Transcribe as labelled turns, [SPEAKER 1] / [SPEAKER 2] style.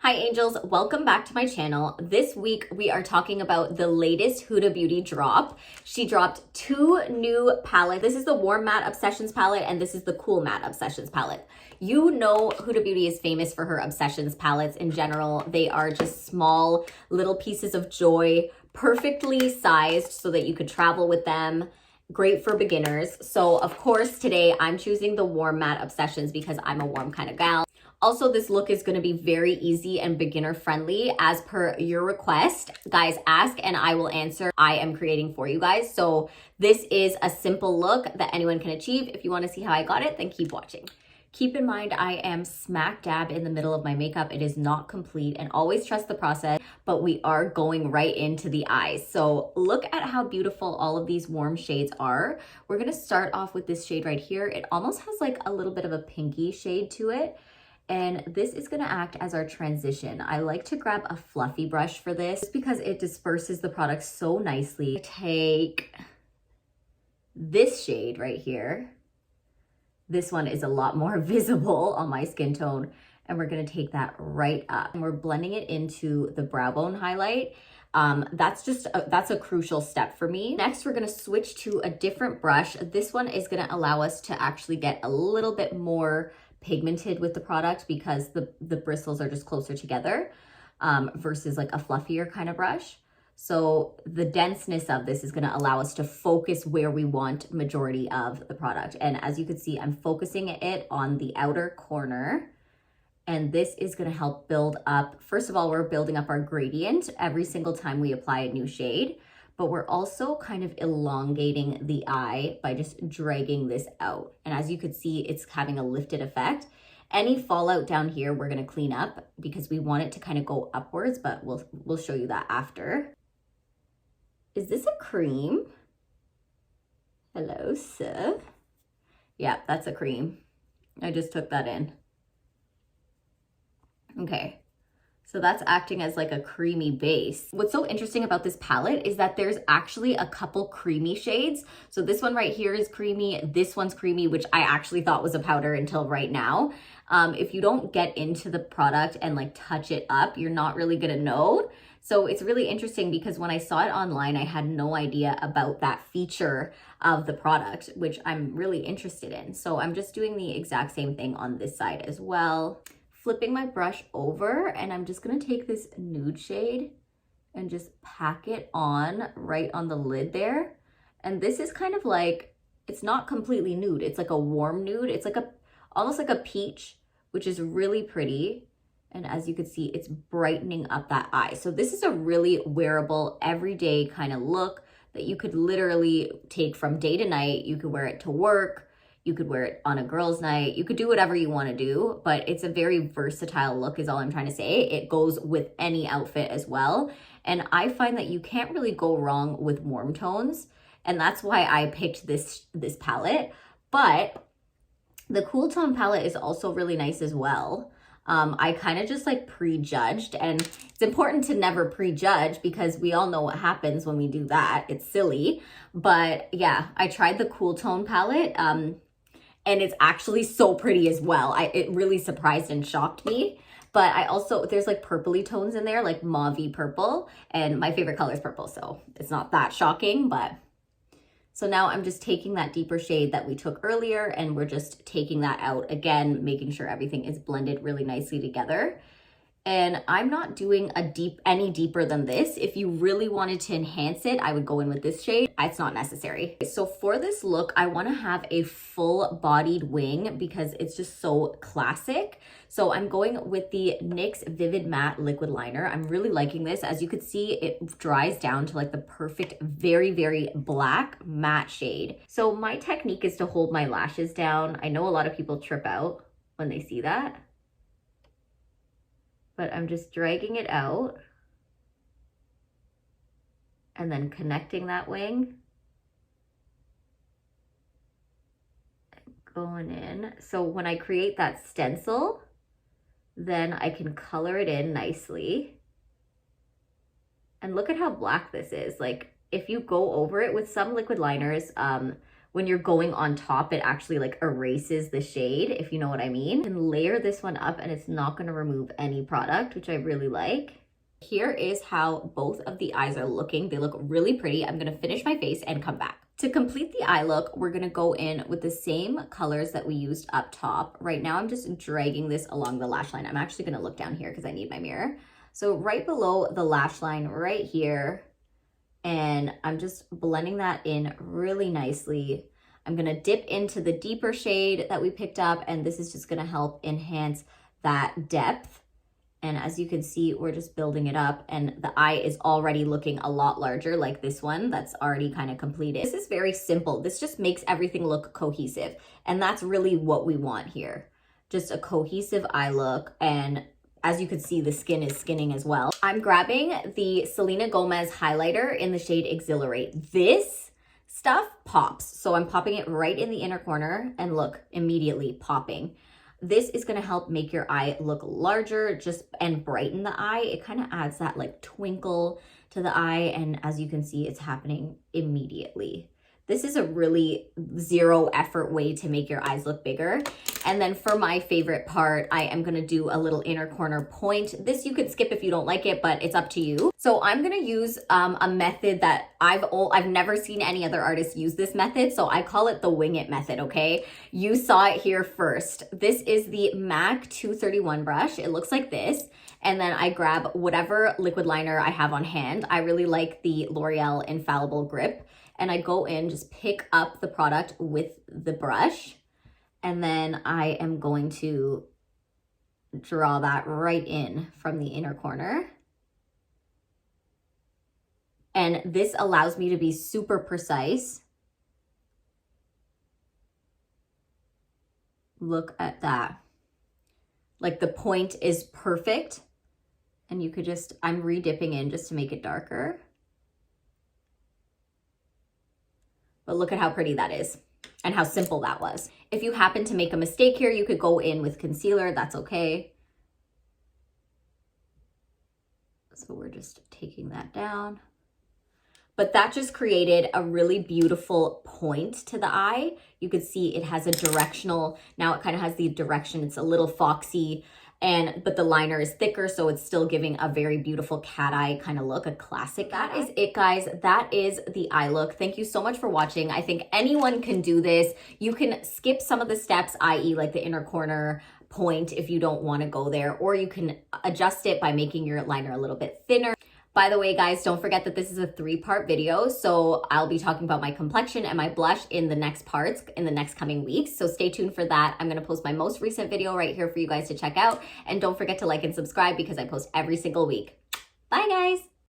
[SPEAKER 1] Hi angels, welcome back to my channel. This week we are talking about the latest Huda Beauty drop. She dropped two new palettes. This is the Warm Matte Obsessions palette and this is the Cool Matte Obsessions palette. You know Huda Beauty is famous for her Obsessions palettes in general. They are just small little pieces of joy, perfectly sized so that you could travel with them. Great for beginners. So of course today I'm choosing the Warm Matte Obsessions because I'm a warm kind of gal. Also, this look is going to be very easy and beginner friendly as per your request. Guys, ask and I will answer. I am creating for you guys. So this is a simple look that anyone can achieve. If you want to see how I got it, then keep watching. Keep in mind, I am smack dab in the middle of my makeup. It is not complete, and always trust the process, but we are going right into the eyes. So look at how beautiful all of these warm shades are. We're going to start off with this shade right here. It almost has like a little bit of a pinky shade to it. And this is gonna act as our transition. I like to grab a fluffy brush for this because it disperses the product so nicely. Take this shade right here. This one is a lot more visible on my skin tone. And we're gonna take that right up. And we're blending it into the brow bone highlight. That's a crucial step for me. Next, we're gonna switch to a different brush. This one is gonna allow us to actually get a little bit more pigmented with the product because the bristles are just closer together versus like a fluffier kind of brush. So the denseness of this is going to allow us to focus where we want majority of the product. And as you can see, I'm focusing it on the outer corner. And this is going to help build up. First of all, we're building up our gradient every single time we apply a new shade. But we're also kind of elongating the eye by just dragging this out. And as you could see, it's having a lifted effect. Any fallout down here, we're gonna clean up because we want it to kind of go upwards, but we'll show you that after. Is this a cream? Hello, sir. Yeah, that's a cream. I just took that in. Okay. So that's acting as like a creamy base. What's so interesting about this palette is that there's actually a couple creamy shades. So this one right here is creamy. This one's creamy, which I actually thought was a powder until right now. If you don't get into the product and like touch it up, you're not really gonna know. So it's really interesting because when I saw it online, I had no idea about that feature of the product, which I'm really interested in. So I'm just doing the exact same thing on this side as well. Flipping my brush over, and I'm just gonna take this nude shade and just pack it on right on the lid there. And this is kind of like, it's not completely nude, it's like a warm nude. It's like almost like a peach, which is really pretty. And as you can see, it's brightening up that eye. So this is a really wearable, everyday kind of look that you could literally take from day to night. You could wear it to work. You could wear it on a girl's night. You could do whatever you want to do, but it's a very versatile look is all I'm trying to say. It goes with any outfit as well. And I find that you can't really go wrong with warm tones. And that's why I picked this palette. But the cool tone palette is also really nice as well. I kind of just like prejudged, and it's important to never prejudge because we all know what happens when we do that. It's silly. But yeah, I tried the cool tone palette. And it's actually so pretty as well. It really surprised and shocked me. But I also, there's like purpley tones in there, like mauve-y purple. And my favorite color is purple, so it's not that shocking. But so now I'm just taking that deeper shade that we took earlier and we're just taking that out again, making sure everything is blended really nicely together. And I'm not doing any deeper than this. If you really wanted to enhance it, I would go in with this shade. It's not necessary. So for this look, I want to have a full-bodied wing because it's just so classic. So I'm going with the NYX Vivid Matte Liquid Liner. I'm really liking this. As you could see, it dries down to like the perfect, very, very black matte shade. So my technique is to hold my lashes down. I know a lot of people trip out when they see that, but I'm just dragging it out and then connecting that wing and going in. So when I create that stencil, then I can color it in nicely. And look at how black this is. Like if you go over it with some liquid liners, when you're going on top, it actually like erases the shade, if you know what I mean. And layer this one up and it's not gonna remove any product, which I really like. Here is how both of the eyes are looking. They look really pretty. I'm gonna finish my face and come back. To complete the eye look, we're gonna go in with the same colors that we used up top. Right now, I'm just dragging this along the lash line. I'm actually gonna look down here because I need my mirror. So right below the lash line right here, and I'm just blending that in really nicely. I'm gonna dip into the deeper shade that we picked up, and this is just gonna help enhance that depth. And as you can see, we're just building it up and the eye is already looking a lot larger, like this one that's already kind of completed. This is very simple. This just makes everything look cohesive. And that's really what we want here. Just a cohesive eye look. And as you can see, the skin is skinning as well. I'm grabbing the Selena Gomez highlighter in the shade Exhilarate. This stuff pops. So I'm popping it right in the inner corner and look, immediately popping. This is gonna help make your eye look larger and brighten the eye. It kind of adds that like twinkle to the eye, and as you can see, it's happening immediately. This is a really zero effort way to make your eyes look bigger. And then for my favorite part, I am gonna do a little inner corner point. This you could skip if you don't like it, but it's up to you. So I'm gonna use a method that I've never seen any other artists use this method, so I call it the wing it method, okay? You saw it here first. This is the MAC 231 brush. It looks like this. And then I grab whatever liquid liner I have on hand. I really like the L'Oreal Infallible Grip. And I go in, just pick up the product with the brush. And then I am going to draw that right in from the inner corner. And this allows me to be super precise. Look at that. Like the point is perfect. And you could just, I'm re-dipping in just to make it darker. But look at how pretty that is and how simple that was. If you happen to make a mistake here, you could go in with concealer, that's okay. So we're just taking that down. But that just created a really beautiful point to the eye. You could see it has a directional, now it kind of has the direction, it's a little foxy, but the liner is thicker, so it's still giving a very beautiful cat eye kind of look, a classic. That is it, guys. That is the eye look. Thank you so much for watching. I think anyone can do this. You can skip some of the steps, i.e. like the inner corner point if you don't want to go there, or you can adjust it by making your liner a little bit thinner. By the way, guys, don't forget that this is a 3-part video, so I'll be talking about my complexion and my blush in the next parts in the next coming weeks, so stay tuned for that. I'm going to post my most recent video right here for you guys to check out, and don't forget to like and subscribe because I post every single week. Bye, guys!